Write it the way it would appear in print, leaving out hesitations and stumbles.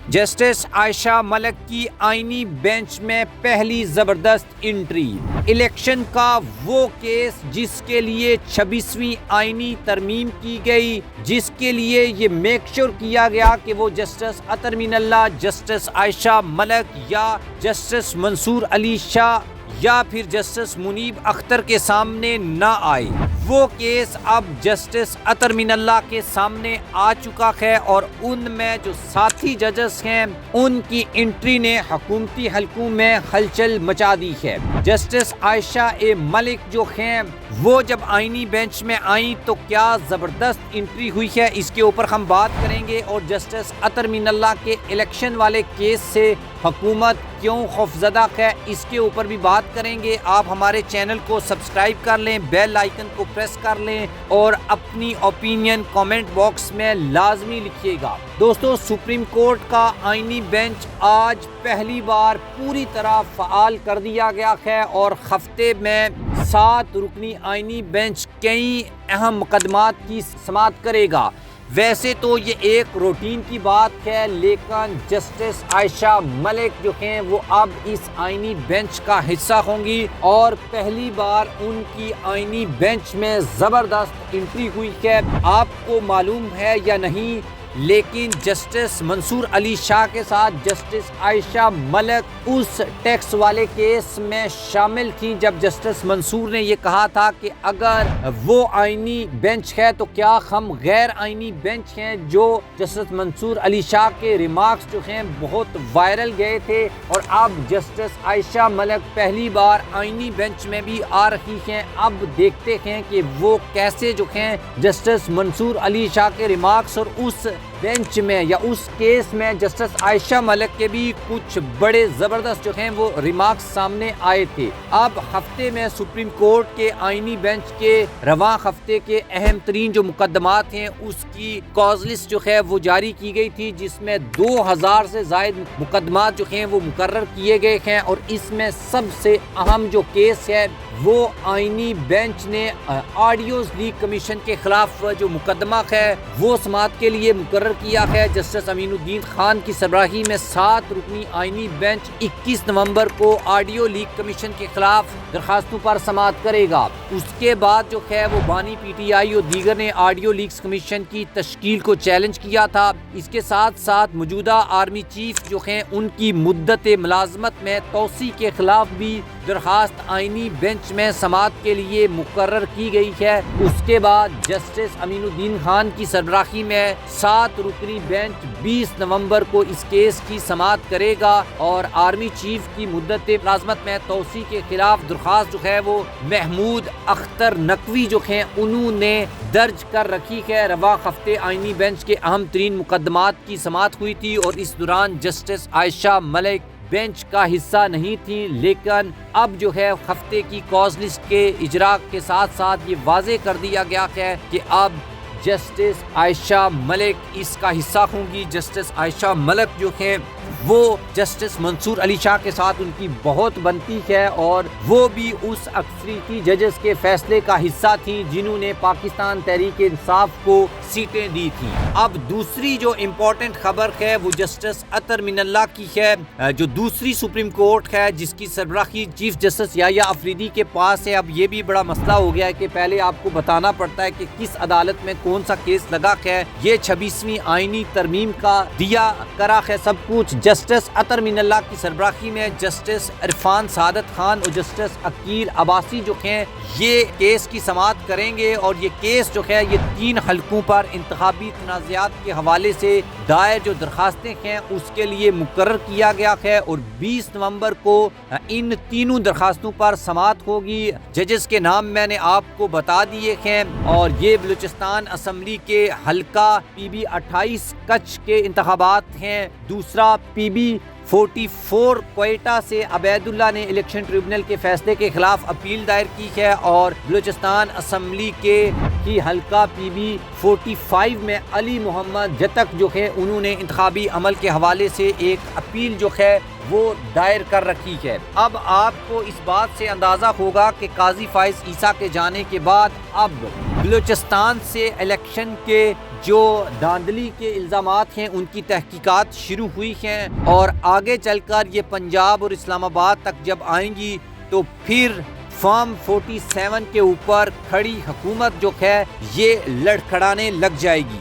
Justice عائشہ ملک کی آئینی bench میں پہلی زبردست انٹری۔ الیکشن کا وہ کیس جس کے لیے 26ویں آئینی ترمیم کی گئی، جس کے لیے یہ میک شور کیا گیا کہ وہ جسٹس اطہر من اللہ، جسٹس عائشہ ملک یا جسٹس منصور علی شاہ یا پھر جسٹس منیب اختر کے سامنے نہ آئے، وہ کیس اب جسٹس اطہر من اللہ کے سامنے آ چکا ہے، اور ان میں جو ساتھی ججز ہیں ان کی انٹری نے حکومتی حلقوں میں ہلچل مچا دی ہے۔ جسٹس عائشہ ملک جو ہیں وہ جب آئینی بینچ میں آئیں تو کیا زبردست انٹری ہوئی ہے، اس کے اوپر ہم بات کریں گے، اور جسٹس اطہر من اللہ کے الیکشن والے کیس سے حکومت کیوں خوفزدہ ہے اس کے اوپر بھی بات کریں گے۔ آپ ہمارے چینل کو سبسکرائب کر لیں، بیل آئیکن کو پریس کر لیں اور اپنی اوپینین کامنٹ باکس میں لازمی لکھیے گا۔ دوستو، سپریم کورٹ کا آئینی بینچ آج پہلی بار پوری طرح فعال کر دیا گیا ہے، اور ہفتے میں 7 رکنی آئینی بینچ کئی اہم مقدمات کی سماعت کرے گا۔ ویسے تو یہ ایک روٹین کی بات ہے، لیکن جسٹس عائشہ ملک جو ہیں وہ اب اس آئینی بینچ کا حصہ ہوں گی، اور پہلی بار ان کی آئینی بینچ میں زبردست انٹری ہوئی ہے۔ آپ کو معلوم ہے یا نہیں، لیکن جسٹس منصور علی شاہ کے ساتھ جسٹس عائشہ ملک اس ٹیکس والے کیس میں شامل تھیں جب جسٹس منصور نے یہ کہا تھا کہ اگر وہ آئینی بینچ ہے تو کیا ہم غیر آئینی بینچ ہیں، جو جسٹس منصور علی شاہ کے ریمارکس جو ہیں بہت وائرل گئے تھے، اور اب جسٹس عائشہ ملک پہلی بار آئینی بینچ میں بھی آ رہی ہیں۔ اب دیکھتے ہیں کہ وہ کیسے جو ہیں جسٹس منصور علی شاہ کے ریمارکس، اور اس بینچ میں یا اس کیس میں جسٹس عائشہ ملک کے بھی کچھ بڑے زبردست جو ہیں وہ ریمارکس سامنے آئے تھے۔ اب ہفتے میں سپریم کورٹ کے آئینی بینچ کے رواں ہفتے کے اہم ترین جو مقدمات ہیں اس کی کاز لسٹ جو ہے وہ جاری کی گئی تھی، جس میں 2000 سے زائد مقدمات جو ہیں وہ مقرر کیے گئے ہیں، اور اس میں سب سے اہم جو کیس ہے وہ آئینی بینچ نے آڈیوز لیک کمیشن کے خلاف جو مقدمہ ہے وہ سماعت کے لیے مقرر کیا ہے۔ جسٹس امین الدین خان کی سربراہی میں 7 رکنی آئینی بینچ 21 نومبر کو آڈیو لیک کمیشن کے خلاف درخواستوں پر سماعت کرے گا۔ اس کے بعد جو ہے وہ بانی پی ٹی آئی اور دیگر نے آڈیو لیکس کمیشن کی تشکیل کو چیلنج کیا تھا۔ اس کے ساتھ ساتھ موجودہ آرمی چیف جو ہیں ان کی مدت ملازمت میں توسیع کے خلاف بھی درخواست آئینی بینچ میں سماعت کے لیے مقرر کی گئی ہے۔ اس کے بعد جسٹس امین الدین خان کی سربراہی میں 7 رکنی بینچ 20 نومبر کو اس کیس کی سماعت کرے گا، اور آرمی چیف کی مدت ملازمت میں توسیع کے خلاف درخواست جو ہے وہ محمود اختر نقوی جو ہیں انہوں نے درج کر رکھی ہے۔ رواں ہفتے آئینی بینچ کے اہم ترین مقدمات کی سماعت ہوئی تھی، اور اس دوران جسٹس عائشہ ملک بینچ کا حصہ نہیں تھی، لیکن اب جو ہے ہفتے کی کاز لسٹ کے اجراء کے ساتھ ساتھ یہ واضح کر دیا گیا ہے کہ اب جسٹس عائشہ ملک اس کا حصہ ہوں گی۔ جسٹس عائشہ ملک جو ہیں وہ جسٹس منصور علی شاہ کے ساتھ ان کی بہت بنتی ہے، اور وہ بھی اس اکثریتی ججز کے فیصلے کا حصہ تھیں جنہوں نے پاکستان تحریک انصاف کو سیٹیں دی تھیں۔ اب دوسری جو امپورٹنٹ خبر ہے وہ جسٹس اطہر من اللہ کی ہے، جو دوسری سپریم کورٹ ہے جس کی سربراہی چیف جسٹس یحییٰ افریدی کے پاس ہے۔ اب یہ بھی بڑا مسئلہ ہو گیا ہے کہ پہلے آپ کو بتانا پڑتا ہے کہ کس عدالت میں کون سا کیس لگا ہے۔ یہ 26ویں آئینی ترمیم کا دیا کرا ہے سب کچھ۔ جسٹس اطہر من اللہ کی سربراہی میں جسٹس عرفان سعادت خان اور جسٹس عقیل عباسی جو ہیں یہ کیس کی سماعت کریں گے، اور یہ کیس جو ہے یہ 3 حلقوں پر انتخابی تنازعات کے حوالے سے دائر جو درخواستیں ہیں اس کے لیے مقرر کیا گیا ہے، اور 20 نومبر کو ان تینوں درخواستوں پر سماعت ہوگی۔ ججز کے نام میں نے آپ کو بتا دیے ہیں، اور یہ بلوچستان اسمبلی کے حلقہ پی بی 28 کچھ کے انتخابات ہیں، دوسرا پی بی 44 کوئٹہ سے عبید اللہ نے الیکشن ٹریبونل کے فیصلے کے خلاف اپیل دائر کی ہے، اور بلوچستان اسمبلی کے ہی حلقہ پی بی 45 میں علی محمد جتک جو ہے انہوں نے انتخابی عمل کے حوالے سے ایک اپیل جو ہے وہ دائر کر رکھی ہے۔ اب آپ کو اس بات سے اندازہ ہوگا کہ قاضی فائز عیسیٰ کے جانے کے بعد اب بلوچستان سے الیکشن کے جو دھاندلی کے الزامات ہیں ان کی تحقیقات شروع ہوئی ہیں اور آگے چل کر یہ پنجاب اور اسلام آباد تک جب آئیں گی تو پھر فارم 47 کے اوپر کھڑی حکومت جو ہے یہ لڑکھڑانے لگ جائے گی۔